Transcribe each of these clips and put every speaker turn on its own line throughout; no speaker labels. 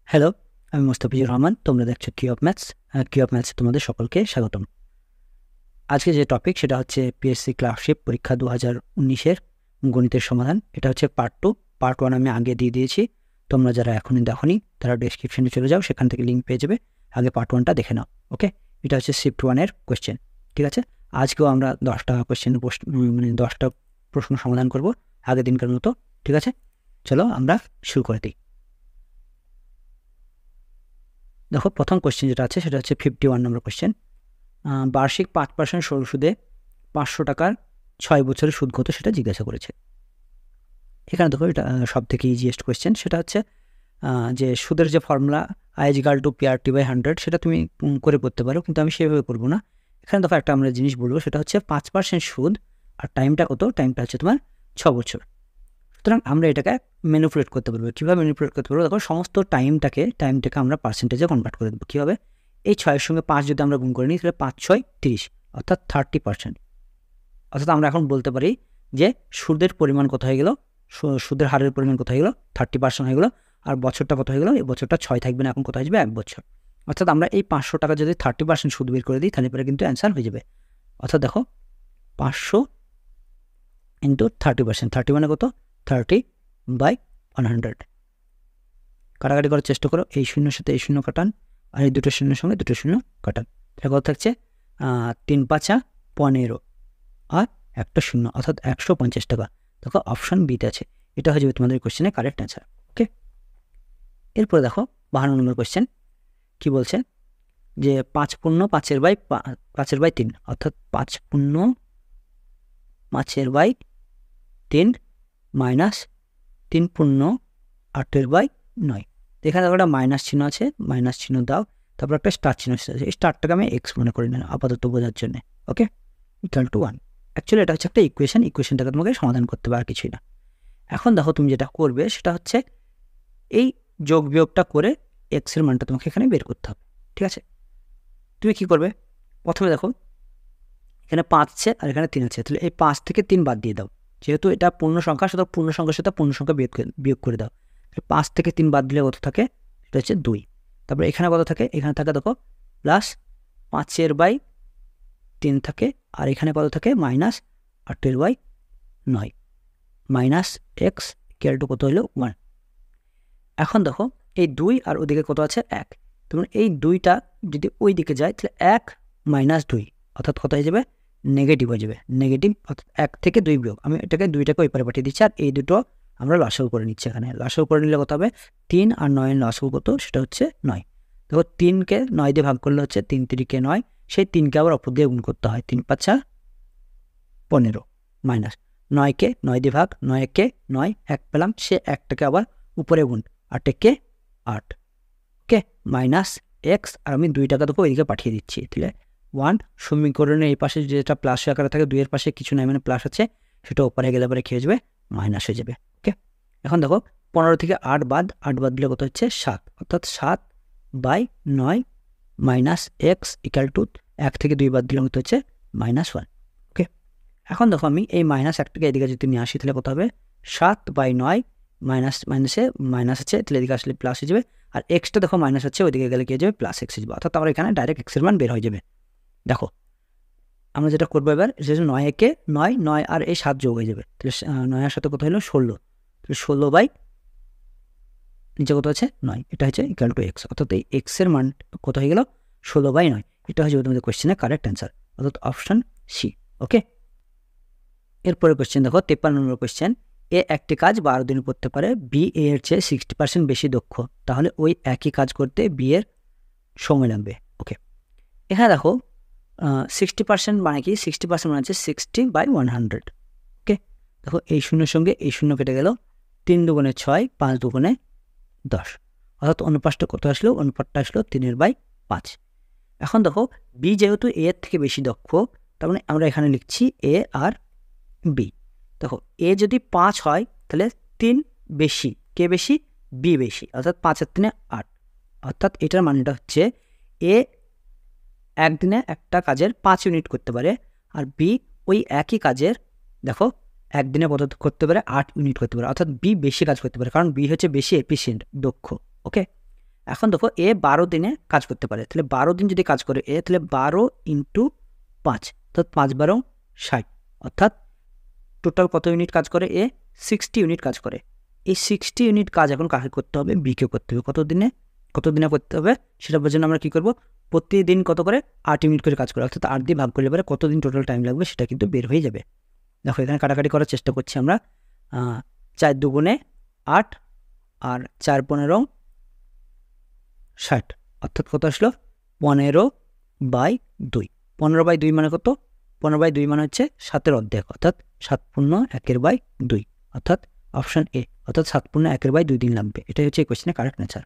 Hello, আমি মোস্তাফিজুর রহমান। তোমরা দেখছো কি অফ ম্যাথস। কি অফ ম্যাথসে তোমাদের সকলকে স্বাগতম। আজকে যে টপিক সেটা হচ্ছে পিএসসি ক্লার্কশিপ পরীক্ষা 2019-এর গণিতের সমাধান। এটা হচ্ছে পার্ট 2। পার্ট 1 আমি আগে দিয়ে দিয়েছি। তোমরা যারা এখনই দেখোনি তারা ডেসক্রিপশনে চলে যাও, সেখান থেকে লিঙ্ক পেয়ে যাবে। আগে পার্ট 1টা দেখে নাও। ওকে, এটা হচ্ছে শিফট 1-এর কোয়েশ্চেন। ঠিক আছে, আজকেও আমরা 10টা কোয়েশ্চেন মানে 10টা প্রশ্ন সমাধান করব আগের দিনকার মতো। ঠিক আছে, চলো আমরা শুরু করে দিই। দেখো, প্রথম কোয়েশ্চেন যেটা আছে সেটা হচ্ছে 51 নম্বর কোয়েশ্চেন। বার্ষিক 5% সরল সুদে 500 টাকার 6 বছরের সুদ কত সেটা জিজ্ঞাসা করেছে। এখানে দেখো, এটা সব থেকে ইজিয়েস্ট কোয়েশ্চেন। সেটা হচ্ছে যে সুদের যে ফর্মুলা I=PRT/100 সেটা তুমি করে পড়তে পারো, কিন্তু আমি সেভাবে করবো না। এখানে দেখো, একটা আমরা জিনিস বলবো, সেটা হচ্ছে 5% সুদ আর টাইমটা কত? টাইমটা হচ্ছে তোমার 6 বছর। সুতরাং আমরা এটাকে ম্যানিপুলেট করতে পারবো। কীভাবে ম্যানিপুলেট করতে পারবো? দেখো, সমস্ত টাইমটাকে আমরা পার্সেন্টেজে কনভার্ট করে দেবো। কীভাবে? এই 6-এর সঙ্গে 5 যদি আমরা গুণ করে নিই, তাহলে 5×6 = 30, অর্থাৎ 30%। অর্থাৎ আমরা এখন বলতে পারি যে সুদের পরিমাণ কত হয়ে গেল, সুদের হারের পরিমাণ কত হয়ে গেল, 30% হয়ে গেল। আর বছরটা কত হয়ে গেল? এই বছরটা 6 থাকবে না, এখন কত আসবে? 1 বছর। অর্থাৎ আমরা এই 500 টাকা যদি 30% সুদ বের করে দিই, তাহলে পরে কিন্তু অ্যান্সার হয়ে যাবে। অর্থাৎ দেখো, 500 × 30%, 30 মানে কত? 30/100। কাটাকাটি করার চেষ্টা করো। এই শূন্যের সাথে এই শূন্য কাটান, আর এই দুটো শূন্যের সঙ্গে দুটো শূন্য কাটান। এটা কত থাকছে? 3×5 = 15, আর একটা শূন্য, অর্থাৎ 150 টাকা। দেখো, অপশান বিতে আছে। এটা হয়ে যাবে তোমাদের কোয়েশ্চেনের কারেক্ট অ্যান্সার। ওকে, এরপরে দেখো 52 নম্বর কোয়েশ্চেন কি বলছে, যে 5×5=3, অর্থাৎ 5×5=3 মাইনাস 3×8=9। এখানে দেখো, একটা মাইনাস চিহ্ন আছে, মাইনাস চিহ্ন দাও, তারপর একটা স্টার চিহ্ন আছে। এই স্টারটাকে আমি এক্স মনে করে নিলাম আপাতত বোঝার জন্য। ওকে, =1। অ্যাকচুয়ালি এটা হচ্ছে একটা ইকুয়েশনটাকে তোমাকে সমাধান করতে হবে, আর কিছুই না। এখন দেখো, তুমি যেটা করবে সেটা হচ্ছে এই যোগ বিয়োগটা করে এক্সের মানটা তোমাকে এখানে বের করতে হবে। ঠিক আছে, তুমি কি করবে? প্রথমে দেখো, এখানে 5 আছে আর এখানে 3 আছে, তাহলে এই 5 থেকে 3 বাদ দিয়ে দাও। যেহেতু এটা পূর্ণ সংখ্যা, সুতরাং পূর্ণ সংখ্যার সাথে পূর্ণ সংখ্যা বিয়োগ করে দাও। 5 থেকে 3 বাদ দিলে কত থাকে? সেটা হচ্ছে 2। তারপরে এখানে কত থাকে? এখানে থাকে দেখো +5/3 থাকে, আর এখানে কত থাকে? -8/9 মাইনাস এক্স = কত হলো? 1। এখন দেখো, এই 2 আর ওদিকে কত আছে? 1। তখন এই 2টা যদি ওই দিকে যায়, তাহলে 1 - 2, অর্থাৎ কত হয়ে যাবে? নেগেটিভ হয়ে যাবে। নেগেটিভ, অর্থাৎ 1 থেকে 2 বিয়োগ। আমি এটাকে 2টাকে ওই পারে পাঠিয়ে দিচ্ছি, আর এই দুটো আমরা লসাগু করে নিচ্ছি। এখানে লসাগু করে নিলে কত হবে? 3 আর 9 এর লসাগু কত? সেটা হচ্ছে 9। দেখো, 3কে 9 দিয়ে ভাগ করলে হচ্ছে 3 × 3 = 9। সেই 3কে আবার অপর দিয়ে গুণ করতে হয়, 3×5 = 15 মাইনাস 9কে 9 দিয়ে ভাগ, 9 × 9, 1 পেলাম, সে 1টাকে আবার উপরে গুণ, 8 × 8। ওকে, মাইনাস এক্স, আর আমি 2 টাকা দেখো ওইদিকে পাঠিয়ে দিচ্ছি। তাহলে 1 সমীকরণের এই পাশে যেটা প্লাস আকারে থাকে, 2 এর পাশে কিছু নাই, মানে প্লাস আছে, সেটা ওপরে গেলে পরে কি হয়ে যাবে? মাইনাস হয়ে যাবে। ওকে, এখন দেখো, 15 থেকে 8 বাদ দিলে কত হচ্ছে? 7, অর্থাৎ 7/9 মাইনাস এক্স = 1 থেকে 2 বাদ দিলে কত হচ্ছে? -1। ওকে, এখন দেখো, আমি এই -1টাকে এদিকে যদি নিয়ে আসি, তাহলে কত হবে? 7/9 মাইনাসে মাইনাস আছে, তাহলে এদিকে আসলে প্লাস হয়ে যাবে। আর এক্সটা দেখো মাইনাস হচ্ছে, ওইদিকে গেলে কি হয়ে যাবে? প্লাস এক্স হয়ে যাবে। অর্থাৎ আমরা এখানে ডাইরেক্ট এক্সের মান বের হয়ে যাবে। দেখো, আমরা যেটা করবো এবার, সেটা 9 আর এই 7 যোগ হয়ে যাবে। তাহলে 9 এর সাথে কত হলো? 16। তাহলে 16 নিচে কত আছে? 9। এটা হচ্ছে = এক্স, অর্থাৎ এই এক্সের মান কত হয়ে গেল? 16/9। এটা হয়ে যাবে তোমাদের কোয়েশ্চেনের কারেক্ট অ্যান্সার, অর্থাৎ অপশন সি। ওকে, এরপরে কোয়েশ্চেন দেখো, 53 নম্বর কোয়েশ্চেন। এ একটি কাজ 12 দিন করতে পারে, বি এ এর চেয়ে 60% বেশি দক্ষ, তাহলে ওই একই কাজ করতে বি এর সময় লাগবে। ওকে, এখানে দেখো 60% মানে কি? 60% মানে হচ্ছে 60/100। ওকে, দেখো, এই শূন্যের সঙ্গে এই শূন্য কেটে গেল, 3 × 2 = 6, 5 × 2 = 10, অর্থাৎ অনুপাতটা কত আসলো? অনুপাতটা আসলো 3/5। এখন দেখো, বি যেহেতু এ এর থেকে বেশি দক্ষ, তার মানে আমরা এখানে লিখছি এ আর বি। দেখো, এ যদি 5 হয়, তাহলে 3 বেশি, কে বেশি? বি বেশি, অর্থাৎ 5 আর 3 = 8। অর্থাৎ এটার মানেটা হচ্ছে এ একদিনে একটা কাজের 5 ইউনিট করতে পারে, আর বি ওই একই কাজের দেখো একদিনে কত করতে পারে? 8 ইউনিট করতে পারে। অর্থাৎ বি বেশি কাজ করতে পারে, কারণ বি হচ্ছে বেশি এফিসিয়েন্ট, দক্ষ। ওকে, এখন দেখো এ 12 দিনে কাজ করতে পারে, তাহলে 12 দিন যদি কাজ করে এ, তাহলে 12 ইন্টু 5 অর্থাৎ 5 12 60, অর্থাৎ টোটাল কত ইউনিট কাজ করে এ? 60 ইউনিট কাজ করে। এই 60 ইউনিট কাজ এখন কাকে করতে হবে? বিকে করতে হবে। কত দিনে করতে হবে সেটার জন্য আমরা কী করবো? প্রতিদিন কত করে? 8 ইউনিট করে কাজ করে, অর্থাৎ 8 দিয়ে ভাগ করলে পরে কতদিন টোটাল টাইম লাগবে সেটা কিন্তু বের হয়ে যাবে। দেখো এখানে কাটাকাটি করার চেষ্টা করছি আমরা। 4 দুগুণে 8 আর 4 15 60, অর্থাৎ কত আসলো? 15/2। 15/2 মানে কত? 15/2 মানে হচ্ছে 7-এর অর্ধেক, অর্থাৎ 7 পূর্ণ 1/2, অর্থাৎ অপশান এ, অর্থাৎ 7 পূর্ণ 1/2 দিন লাগবে। এটাই হচ্ছে এই কোয়েশ্চেনের কারেক্ট অ্যান্সার।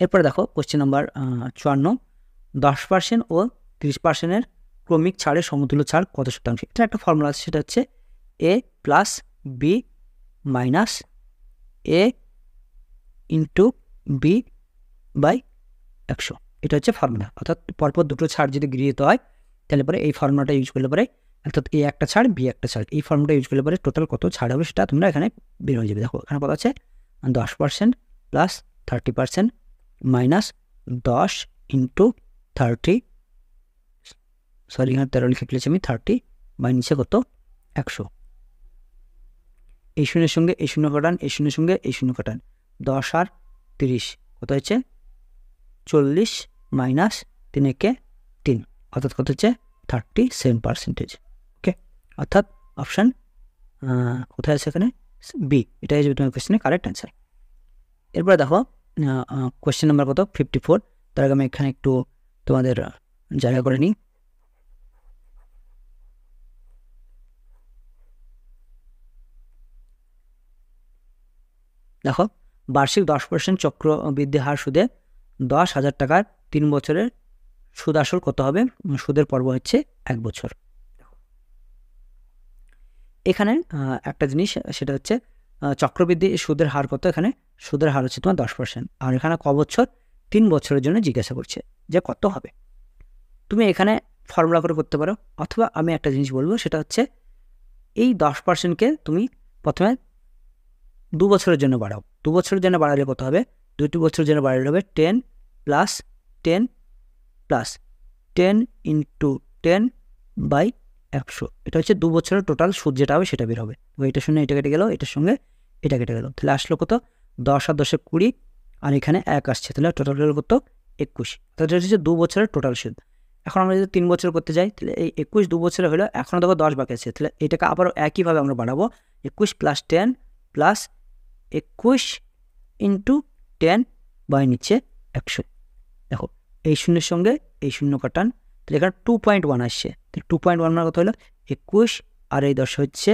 এরপরে দেখো কোয়েশ্চেন নাম্বার 54, 10% ও 30%-এর ক্রমিক ছাড়ের সমতুল্য ছাড় কত শতাংশ? এটা একটা ফর্মুলা আছে, সেটা হচ্ছে A plus B minus A into B by 100। এটা হচ্ছে ফর্মুলা, অর্থাৎ পরপর দুটো ছাড় যদি গৃহীত হয় তাহলে পরে এই ফর্মুলাটা ইউজ করলে পরে, অর্থাৎ এ একটা ছাড় বি একটা ছাড়, এই ফর্মুলাটা ইউজ করলে পরে টোটাল কত ছাড় হবে সেটা তোমরা এখানে বের হয়ে যাবে। দেখো এখানে কত আছে? 10% প্লাস 30% মাইনাস 10 ইন্টু 30, সরি এখানে 13 লিখে ফেলেছি আমি, 30 বাই নিচে কত? 100। এই শূন্যের সঙ্গে এই শূন্য কাটান, এই শূন্যের সঙ্গে এই শূন্য কাটান, 10 আর 30 কত হচ্ছে? 40 মাইনাস 3 একে 3, অর্থাৎ কত হচ্ছে? 37%। ওকে, অর্থাৎ অপশান কোথায় আছে এখানে? বি, এটাই হচ্ছে তোমার কোয়েশ্চেনের কারেক্ট অ্যান্সার। এরপরে দেখো কোয়েশ্চেন নাম্বার কত? 54। তার আগে আমি এখানে একটু তোমাদের জায়গা করে নিই। দেখো বার্ষিক 10% চক্রবৃদ্ধি হার সুদে 10,000 টাকার 3 বছরের সুদ আসল কত হবে? সুদের পর্ব হচ্ছে 1 বছর। এখানে একটা জিনিস, সেটা হচ্ছে চক্রবৃদ্ধি সুদের হার কত? এখানে সুদের হার হচ্ছে তোমার 10%, আর এখানে ক বছর? 3 বছরের জন্য জিজ্ঞাসা করছে যে কত হবে। তুমি এখানে ফর্মুলা করে করতে পারো, অথবা আমি একটা জিনিস বলবো, সেটা হচ্ছে এই 10%কে তুমি প্রথমে 2 বছরের জন্য বাড়াও। 2 বছরের জন্য বাড়ালে কত হবে? 2 বছরের জন্য বাড়ালে হবে 10 প্লাস 10 প্লাস 10 ইন্টু 10 বাই 100। এটা হচ্ছে 2 বছরের টোটাল সুদ যেটা হবে সেটা বের হবে। এটার সঙ্গে এটা কেটে গেল, এটার সঙ্গে এটা কেটে গেল, তাহলে আসলো কত? 10 আর 10 20, আর এখানে 1 আসছে, তাহলে টোটাল হলো কত? 21। তাহলে এটা হচ্ছে 2 বছরের টোটাল সুদ। এখন আমরা যদি 3 বছর করতে যাই, তাহলে এই 21 2 বছরে হলো, এখনও দেখো 10 বাকি আছে, তাহলে এটাকে আবারও একইভাবে আমরা বাড়াবো। 21 প্লাস 10 প্লাস 21 ইন্টু 10 বাই নিচে 100। দেখো এই শূন্যের সঙ্গে এই শূন্য কাটান, তাহলে এখানে 2.1 আসছে, তাহলে 2.1 মানে কত হলো? 21 আর এই 10 হচ্ছে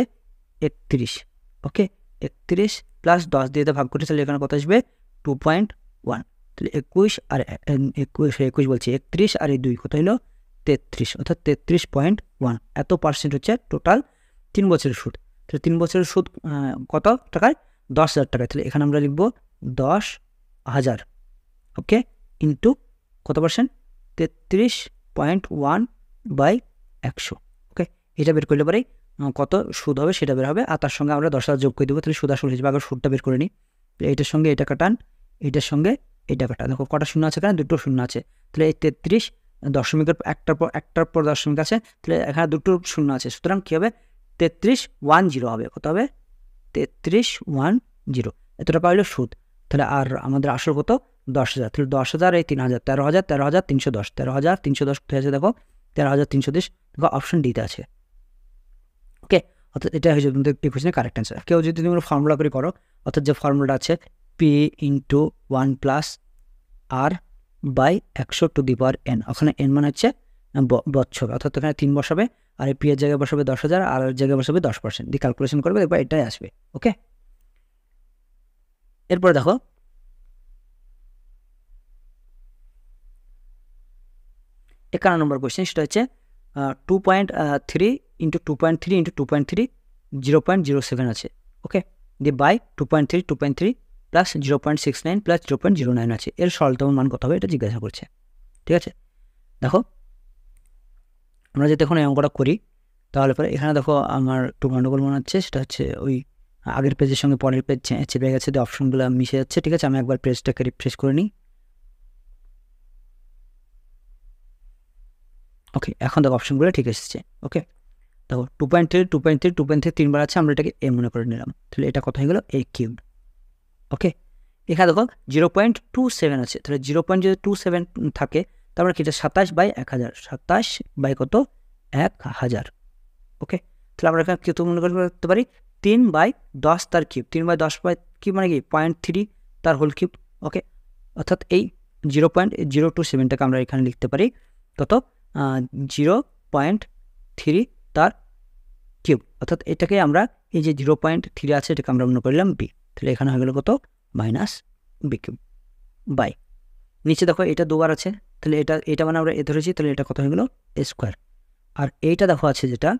31। ওকে, 31 প্লাস 10 দিয়ে ভাগ করতে, তাহলে এখানে কত আসবে? 2.1। তাহলে 21 আর 21 বলছি, 31 আর এই 2 কত হলো? 33, অর্থাৎ 33.1। এত পার্সেন্ট হচ্ছে টোটাল 3 বছরের সুদ। তাহলে 3 বছরের সুদ কত টাকায়? 10,000 টাকায়। তাহলে এখানে আমরা লিখব 10,000, ওকে, ইন্টু কত পার্সেন্ট? 33.1 বাই 100। ওকে, এটা বের করলে পরেই কত সুদ হবে সেটা বের হবে, আর তার সঙ্গে আমরা 10,000 যোগ করে দেবো, তাহলে সুদ আসল হিসেবে আগে সুদটা বের করে নিই। এইটার সঙ্গে এটা কাটান, এইটার সঙ্গে এটা কাটান। দেখো কটা শূন্য আছে এখানে? 2টো শূন্য আছে, তাহলে এই 33 দশমিকের একটার পর দশমিক আছে, তাহলে এখানে 2টো শূন্য আছে, সুতরাং কী হবে? 3310 হবে। কত হবে? 3310। এত টাকা হলো সুদ। তাহলে আর আমাদের আসল কত? 10,000। তাহলে 10,000 এই 3,000, 13,000, 13,310, 13,310 কোথায় আছে? দেখো 13,310, দেখো অপশন ডিতে আছে। ওকে, অর্থাৎ এটা হচ্ছে তোমাদের এই কোয়েশ্চেনের কারেক্ট অ্যান্সার। কেউ যদি তোমরা ফর্মুলা করে করো, অর্থাৎ যে ফর্মুলাটা আছে P into 1 plus R by 100 to the power N, ওখানে এন মানে হচ্ছে বছর, অর্থাৎ এখানে 3 বসাবে, আর এই পি এর জায়গায় বসাবে 10,000, আর এর জায়গায় বসাবে 10%, দিয়ে ক্যালকুলেশন করবে, দেখবে এটাই আসবে। ওকে, এরপরে দেখো একান্ন নম্বর কোয়েশ্চেন, সেটা হচ্ছে 2.3 ইন্টু 2.3 ইন্টু 2.3 0.07 আছে। ওকে, দিয়ে বাই 2.3 প্লাস 0.69 প্লাস 0.09 আছে, এর সরলতম মান কত হবে এটা জিজ্ঞাসা করছে। ঠিক আছে, দেখো আমরা যদি এখন এই অঙ্কটা করি, তাহলে পরে এখানে দেখো আমার একটু গন্ডগোল মনে হচ্ছে, সেটা হচ্ছে ওই আগের পেজের সঙ্গে পরের পেজ চেপে গেছে, দিয়ে অপশনগুলো মিশে যাচ্ছে। ঠিক আছে, আমি একবার পেজটাকে রিফ্রেশ করে নিই, ওকে, এখন দেখো অপশনগুলো ঠিক এসেছে। ওকে, দেখো 2.3 তিনবার আছে, আমরা এটাকে এ মনে করে নিলাম, তাহলে এটা কত হয়ে গেল এ কিউব। ওকে, এখানে দেখো 0.27 আছে, তাহলে 0.27 থাকে, তারপরে কি এটা 27/1000, 27 বাই কত 1000। ওকে, তাহলে আমরা এখানে কত মনে করতে পারি 3/10 তার কিউব, 3/10 মানে কি 0.3 তার হোল কিউব। ওকে, অর্থাৎ এই 0.027টাকে আমরা এখানে লিখতে পারি কত 0.3 তার কিউব, অর্থাৎ এটাকে আমরা এই যে 0.3 আছে এটাকে আমরা মনে করলাম বি, তাহলে এখানে হয়ে গেল কত মাইনাস বি কিউব বাই, নিচে দেখো এটা দুবার আছে, তাহলে এটা মানে আমরা এ ধরেছি, তাহলে এটা কত হয়ে গেল এ স্কোয়ার। আর এইটা দেখো আছে যেটা,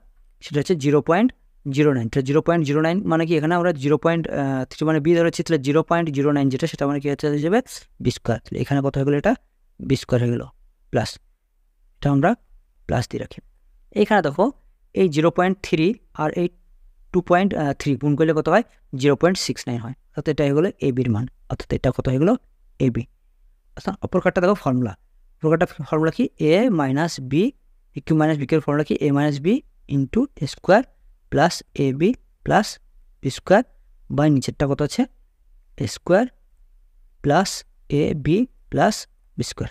সেটা হচ্ছে 0.09, তাহলে 0.09 মানে কি এখানে আমরা 0.3 মানে বি ধরেছি, তাহলে 0.09 যেটা সেটা মানে কি হচ্ছে যাবে বি স্কোয়ার, তাহলে এখানে কত হয়ে গেলো এটা বি স্কোয়ার হয়ে গেল প্লাস, এটা আমরা প্লাস দিয়ে রাখি। এইখানে দেখো এই 0.3 আর এই 2.3 গুণ করলে কত হয় 0.69 হয়, অর্থাৎ এটা হয়ে গেলো এ বির মান, অর্থাৎ এটা কত হয়ে গেলো এ বি। অর্থাৎ অপর কার্ডটা দেখো ফর্মুলা, অপর কার্ডটা ফর্মুলা কি A minus B, cube minus B এর ফর্মুলা কি A minus B into A square plus A B plus B square by নিচেরটা কত আছে A square plus A B plus B square,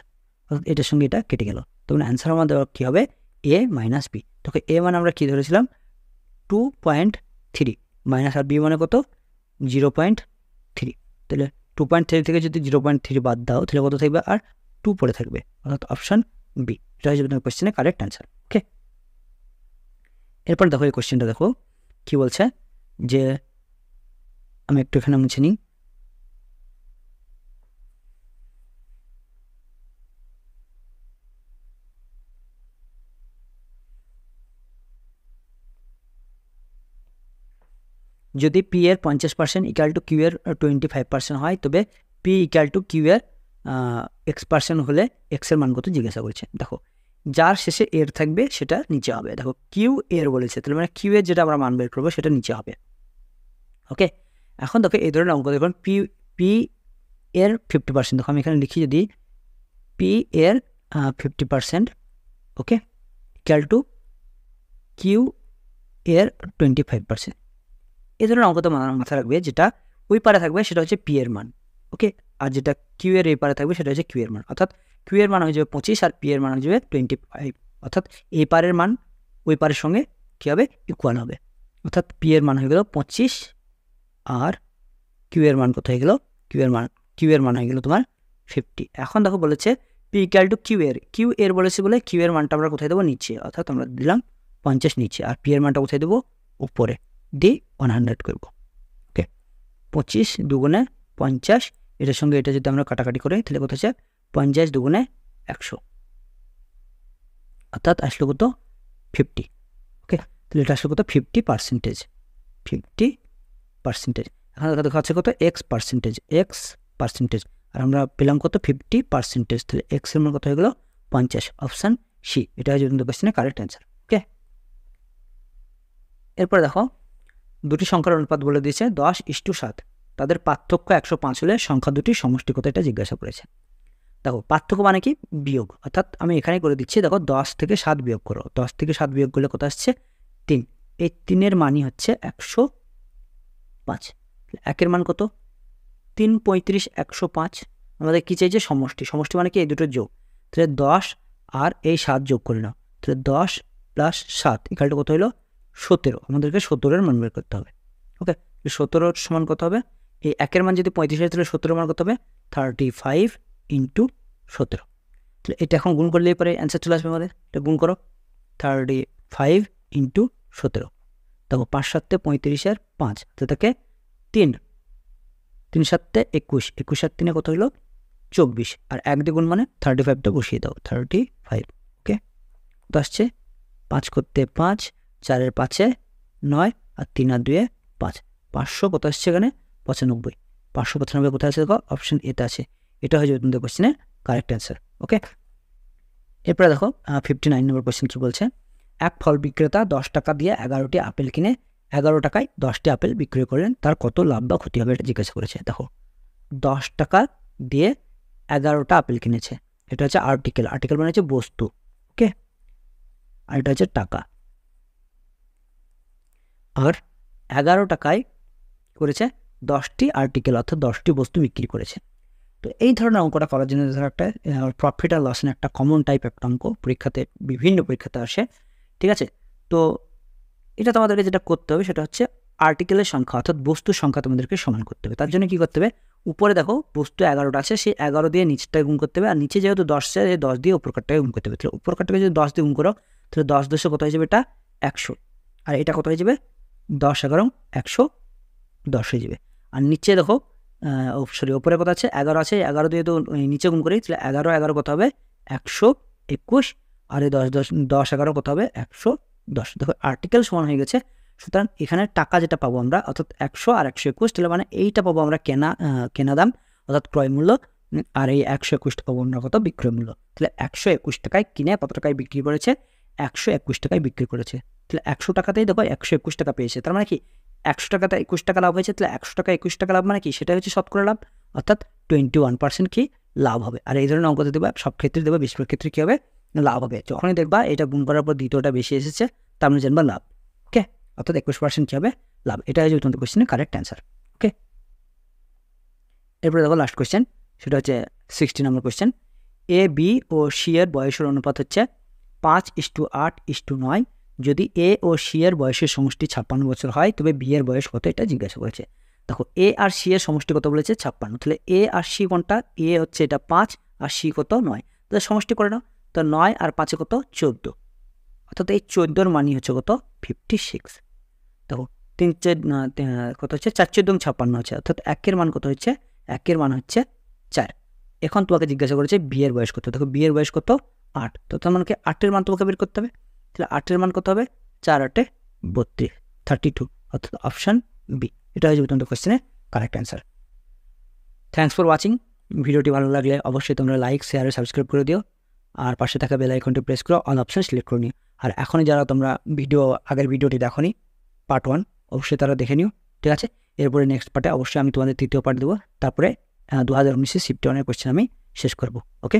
অর্থাৎ এটার সঙ্গে এটা কেটে গেল, তখন অ্যান্সার আমাদের কী হবে এ মাইনাস বি। তখন এ মানে আমরা কী ধরেছিলাম 2.3 মাইনাস আর বি মানে কত 0.3, তাহলে 2.3 থেকে যদি 0.3 বাদ দাও তাহলে কত থাকবে আর 2 পড়ে থাকবে, অর্থাৎ অপশান বি, এটা হচ্ছে তোমার কোয়েশ্চেনের কারেক্ট অ্যান্সার। ওকে, এরপর দেখো এই কোয়েশ্চেনটা দেখো কি বলছে, যে আমি একটু এখানে মুছে নিই, যদি পি এর 50% ইকুয়াল টু কিউ এর 25% হয়, তবে পি ইকুয়াল টু কিউ এর x% হলে এক্স এর মান কত জিজ্ঞাসা করছে। দেখো যার শেষে এর থাকবে সেটা নিচে হবে, দেখো কিউ এর বলেছে, তাহলে মানে কিউ এর যেটা আমরা মান বের করবো সেটা নিচে হবে। ওকে, এখন দেখো এই ধরনের অঙ্ক দেখুন পি এর 50%, দেখো আমি এখানে লিখি যদি পি এর 50%, ওকে, ইকুয়াল টু কিউ এর 25%, এই ধরনের অঙ্ক তো মাথায় রাখবে, যেটা ওই পারে থাকবে সেটা হচ্ছে পি এর মান। ওকে, আর যেটা কিউ এর এই পারে থাকবে সেটা হচ্ছে কিউ এর মান, অর্থাৎ কিউ এর মান হয়ে যাবে 25 আর পি এর মান হয়ে যাবে 25, অর্থাৎ এই পারের মান ওই পারের সঙ্গে কী হবে ইকুয়াল হবে, অর্থাৎ পি এর মান হয়ে গেল 25 আর কিউ এর মান কত হয়ে গেল কিউ এর মান হয়ে গেল তোমার 50। এখন দেখো বলেছে পি ইকুয়াল টু কিউ এর বলেছে বলে কিউ এর মানটা আমরা কোথায় দেবো নিচে, অর্থাৎ আমরা দিলাম 50 নিচে, আর পি এর মানটা কোথায় দেবো উপরে, দি 100 করবো। ওকে, 25 দুগুণে 50, এটার সঙ্গে এটা যদি আমরা কাটাকাটি করি তাহলে কত হচ্ছে 50 দুগুণে 100, অর্থাৎ আসলো কত 50। ওকে, তাহলে এটা আসলো কত 50%, 50%। এখন দেখা হচ্ছে কত এক্স পার্সেন্টেজ, আর আমরা পেলাম কত 50%, তাহলে এক্স এর মান কত হয়ে গেল 50, অপশান সি, এটা হচ্ছে কোয়েশ্চেনের কারেক্ট অ্যান্সার। ওকে, এরপর দেখো দুটি সংখ্যার অনুপাত বলে দিয়েছে 10:7, তাদের পার্থক্য 105 হলে সংখ্যা দুটির সমষ্টি কত এটা জিজ্ঞাসা করেছে। দেখো পার্থক্য মানে কি বিয়োগ, অর্থাৎ আমি এখানে করে দিচ্ছি, দেখো 10 থেকে 7 বিয়োগ করো, 10 থেকে 7 বিয়োগ করলে কত আসছে 3, এই 3-এর মানই হচ্ছে 105, একের মান কত 3, 35, 105, আমাদের কী চাইছে সমষ্টি মানে কি এই দুটোর যোগ, তাহলে 10 আর এই 7 যোগ করে নাও, তাহলে 10 + 7 ইকুয়াল কত হলো 17, আমাদেরকে 17-এর মান বের করতে হবে। ওকে, 17 সমান কত হবে, এই একের মান যদি 35 হয় তাহলে 17-এর মান কত হবে 35 × 17, তাহলে এটা এখন গুণ করলেই পরে অ্যান্সার চলে আসবে আমাদের, এটা গুণ করো 35 × 17, দেখো 5 × 7 = 35 + 5, তো তাকে 3 × 7 = 21, 21 × 3 কত হলো 24, আর 1 দিয়ে গুণ মানে 35টা বসিয়ে দাও 35। ওকে, তো আসছে 5 করতে 5, 4 এর 5-এ 9, আর 3 আর 2-এ 5, 500 কত আসছে এখানে 95, 595 কোথায় আছে দেখো অপশন এতে আছে, এটা হয়ে যাবে তোমাদের কোয়েশ্চেনের কারেক্ট অ্যান্সার। ওকে, এরপরে দেখো 59 নম্বর কোয়েশ্চেন কী বলছে, এক ফল বিক্রেতা 10 টাকা দিয়ে 11টি আপেল কিনে 11 টাকায় 10টি আপেল বিক্রয় করলেন, তার কত লাভ বা ক্ষতি হবে এটা জিজ্ঞাসা করেছে। দেখো 10 টাকা দিয়ে 11টা আপেল কিনেছে, এটা হচ্ছে আর্টিকেল মানে হচ্ছে বস্তু। ওকে, আর এটা হচ্ছে টাকা। আর 11 টাকায় করেছে 10টি আর্টিকেল, অর্থাৎ 10টি বস্তু বিক্রি করেছে। তো এই ধরনের অঙ্কটা করার জন্য ধরো একটা প্রফিট আর লসের একটা কমন টাইপ একটা অঙ্ক পরীক্ষাতে, বিভিন্ন পরীক্ষাতে আসে, ঠিক আছে। তো এটা তোমাদেরকে যেটা করতে হবে সেটা হচ্ছে আর্টিকেলের সংখ্যা অর্থাৎ বস্তুর সংখ্যা তোমাদেরকে সমান করতে হবে। তার জন্য কি করতে হবে, উপরে দেখো বস্তু 11টা আছে, সেই 11 দিয়ে নিচটায় গুণ করতে হবে, আর নিচে যেহেতু 10 আছে 10 দিয়ে উপর কাটটাকে গুণ করতে হবে। তাহলে উপর কাটটাকে যদি 10 দিয়ে গুণ করো তাহলে 10 10 কত হয়ে যাবে, এটা 100, আর এটা কত হয়ে যাবে 10 11 110 হয়ে যাবে। আর নিচে দেখো সরি উপরে কত আছে 11 আছে, 11 দিয়ে তো নিচে গুণ করি, তাহলে 11 11 কত হবে 121, আর এই 10 10 10 11 কত হবে 110। দেখো আর্টিকেল সমান হয়ে গেছে। সুতরাং এখানে টাকা যেটা পাবো আমরা অর্থাৎ 100 আর 121, তাহলে মানে এইটা পাবো আমরা কেনা দাম অর্থাৎ ক্রয় মূল্য, আর এই 121 পাবো আমরা কত বিক্রয় মূল্য। তাহলে 121 টাকায় কিনে কত টাকায় বিক্রি করেছে, 121 টাকায় বিক্রি করেছে। তাহলে 100 টাকাতেই দেখো 121 টাকা পেয়েছে, তার মানে কি 100 টাকাতে 21 টাকা লাভ হয়েছে। তাহলে 100 টাকা 21 টাকা লাভ মানে কি, সেটা হচ্ছে শতকরা লাভ, অর্থাৎ 21% কি লাভ হবে। আর এই ধরনের অঙ্কতে দেবে সব ক্ষেত্রে দেবে, বেশিরভাগ ক্ষেত্রে কী হবে লাভ হবে। যখনই দেখবা এটা গুণ করার পর দ্বিতীয়টা বেশি এসেছে তার মানে জানবা লাভ, ওকে, অর্থাৎ 21% কী হবে লাভ। এটা হচ্ছে তোমাদের কোশ্চেনের কারেক্ট অ্যান্সার, ওকে। এরপরে দেখো লাস্ট কোশ্চেন, সেটা হচ্ছে 60 নম্বর question. A B O C এর বয়সের অনুপাত হচ্ছে 5:8:9। যদি এ ও সি এর বয়সের সমষ্টি 56 বছর হয় তবে বি এর বয়স কত, এটা জিজ্ঞাসা করেছে। দেখো এ আর সি এর সমষ্টি কত বলেছে 56, তাহলে এ আর সি কোনটা, এ হচ্ছে এটা 5 আর সি কত 9, তাহলে সমষ্টি করে নাও। তো 9 আর 5 কত 14, অর্থাৎ এই 14 মানই হচ্ছে কত 56। দেখো 3 কত হচ্ছে 4 14 56 হচ্ছে, অর্থাৎ 1-এর মান কত হচ্ছে, 1-এর মান হচ্ছে 4। এখন তোমাকে জিজ্ঞাসা করেছে বি এর বয়স কত, দেখো বি এর বয়স কত 8, তো তার মানে কি 8-এর মান তোমাকে বের করতে হবে। তাহলে 8-এর মান কত হবে 4 8 32, 32, অর্থাৎ অপশান বি, এটা হয়ে যাবে তোমাদের কোশ্চেনের correct answer. Thanks for watching. ভিডিওটি ভালো লাগলে অবশ্যই তোমরা লাইক শেয়ার আর সাবস্ক্রাইব করে দিও, আর পাশে থাকা বেল আইকনটি প্রেস করো, অল অপশান সিলেক্ট করে নিও। আর এখনই যারা তোমরা আগের ভিডিওটি দেখোনি পার্ট 1, অবশ্যই তারা দেখে নিও, ঠিক আছে। এরপরে নেক্সট পার্টে অবশ্যই আমি তোমাদের তৃতীয় পার্ট দেবো, তারপরে 2019-এর শিফট 1-এর কোশ্চেন আমি শেষ করব, ওকে।